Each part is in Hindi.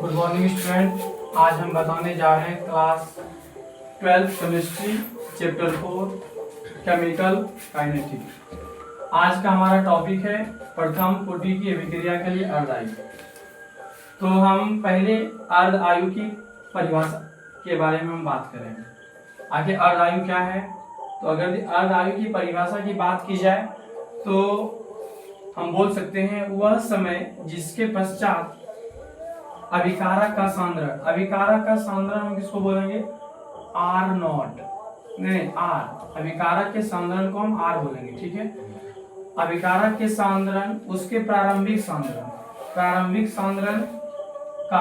Good morning student. आज हम बताने जा रहे हैं class 12 chemistry chapter 4 chemical kinetic. आज का हमारा टॉपिक है प्रथम कोटि की अभिक्रिया के लिए अर्धआयु। तो हम पहले अर्धआयु की परिभाषा के बारे में हम बात करेंगे। आखिर अर्धआयु क्या है? तो अगर अर्धआयु की परिभाषा की बात की जाए तो हम बोल सकते हैं वह समय जिसके पश्चात अभिकारक का सांद्रण हम किसको बोलेंगे? आर नॉट, नहीं आर। अभिकारक के सांद्रण को हम आर बोलेंगे, ठीक है। अभिकारक के सांद्रण उसके प्रारंभिक सांद्रण का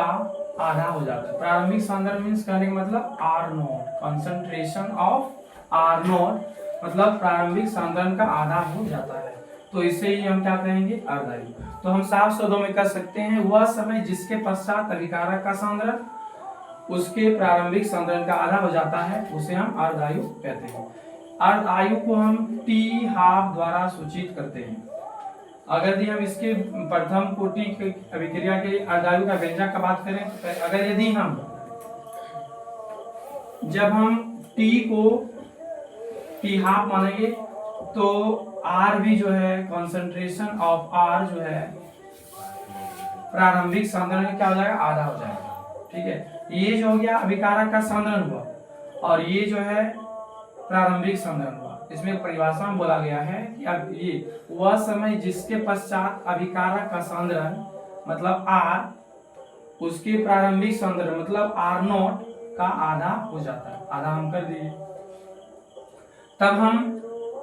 आधा हो जाता है। प्रारंभिक सांद्रण मीन्स कहने का मतलब R naught, concentration of R naught, मतलब प्रारंभिक सांद्रण का आधा हो जाता है। तो इसे ही हम क्या कहेंगे? अर्धआयु। तो हम साफ शब्दों में कह सकते हैं वह समय जिसके पश्चात अभिकारक का सांद्रण उसके प्रारंभिक सांद्रण का आधा हो जाता है, उसे हम अर्धआयु कहते हैं। अर्धआयु को हम टी हाफ द्वारा सूचित करते हैं। अगर हम इसके प्रथम कोटि की अभिक्रिया के अर्धआयु का व्यंजक का बात करें तो अगर यदि जब हम टी को टी हाफ मानेंगे तो आर भी जो है, कंसंट्रेशन ऑफ आर जो है प्रारंभिक सांद्रण में क्या हो जाएगा? आधा हो जाएगा, ठीक है। ये जो हो गया अभिकारक का सांद्रण हुआ और ये जो है प्रारंभिक सांद्रण हुआ। इसमें परिभाषा में बोला गया है कि अब ये वह समय जिसके पश्चात अभिकारक का सांद्रण मतलब आर उसके प्रारंभिक सांद्रण मतलब आर नॉट का आधा हो जाता है। आधा हम कर दिए। तब हम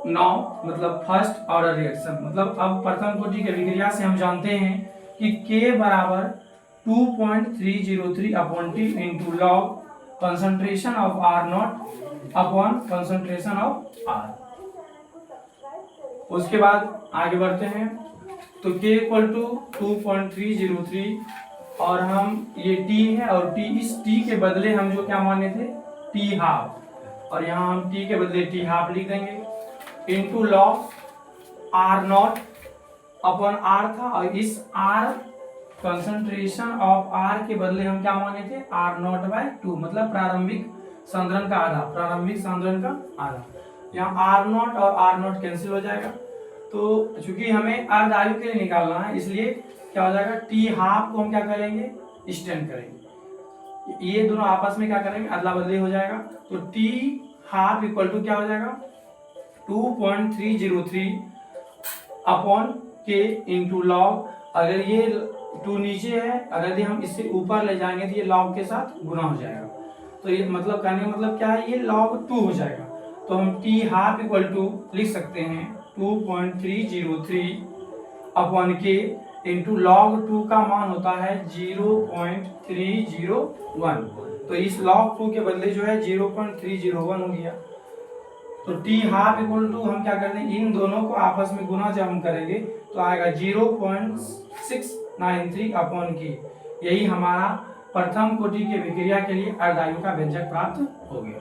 मतलब फर्स्ट ऑर्डर रिएक्शन, मतलब अब प्रथम कोटि की अभिक्रिया से हम जानते हैं कि K बराबर 2.303 upon T into log concentration of R not upon concentration of R। उसके बाद आगे बढ़ते हैं तो K इक्वल टू 2.303 और हम ये T है और T, इस T के बदले हम जो क्या माने थे? T हाफ, और यहाँ हम T के बदले T हाफ लिख देंगे into log R naught upon R था, और इस आर कंसंट्रेशन ऑफ आर के बदले हम क्या माने थे? आर नॉट बाय 2, मतलब प्रारंभिक सांद्रण का आधा, प्रारंभिक सांद्रण का आधा। यहाँ आर नॉट और आर नॉट कैंसिल हो जाएगा। तो चूंकि हमें अर्धआयु के लिए निकालना है इसलिए क्या हो जाएगा? टी हाफ को हम क्या करेंगे? स्टैंड करेंगे। ये दोनों आपस में क्या करेंगे? अदला बदली हो जाएगा। तो टी हाफ इक्वल टू क्या हो जाएगा? 2.303 अपॉन के इंटू लॉग, अगर ये 2 नीचे है, अगर हम इससे ऊपर ले जाएंगे तो ये लॉग के साथ गुना हो जाएगा। तो ये मतलब कहने का मतलब क्या है? ये log 2 हो जाएगा। तो हम टी हाफ इक्वल टू लिख सकते हैं 2.303 अपॉन के इंटू लॉग 2 का मान होता है 0.301। तो इस log 2 के बदले जो है 0.301 हो गया। तो टी हाफ इक्वल टू हम क्या कर देंगे? इन दोनों को आपस में गुना जब हम करेंगे तो आएगा 0.693 अपॉन की। यही हमारा प्रथम कोटि की अभिक्रिया के लिए अर्धआयु का व्यंजक प्राप्त हो गया।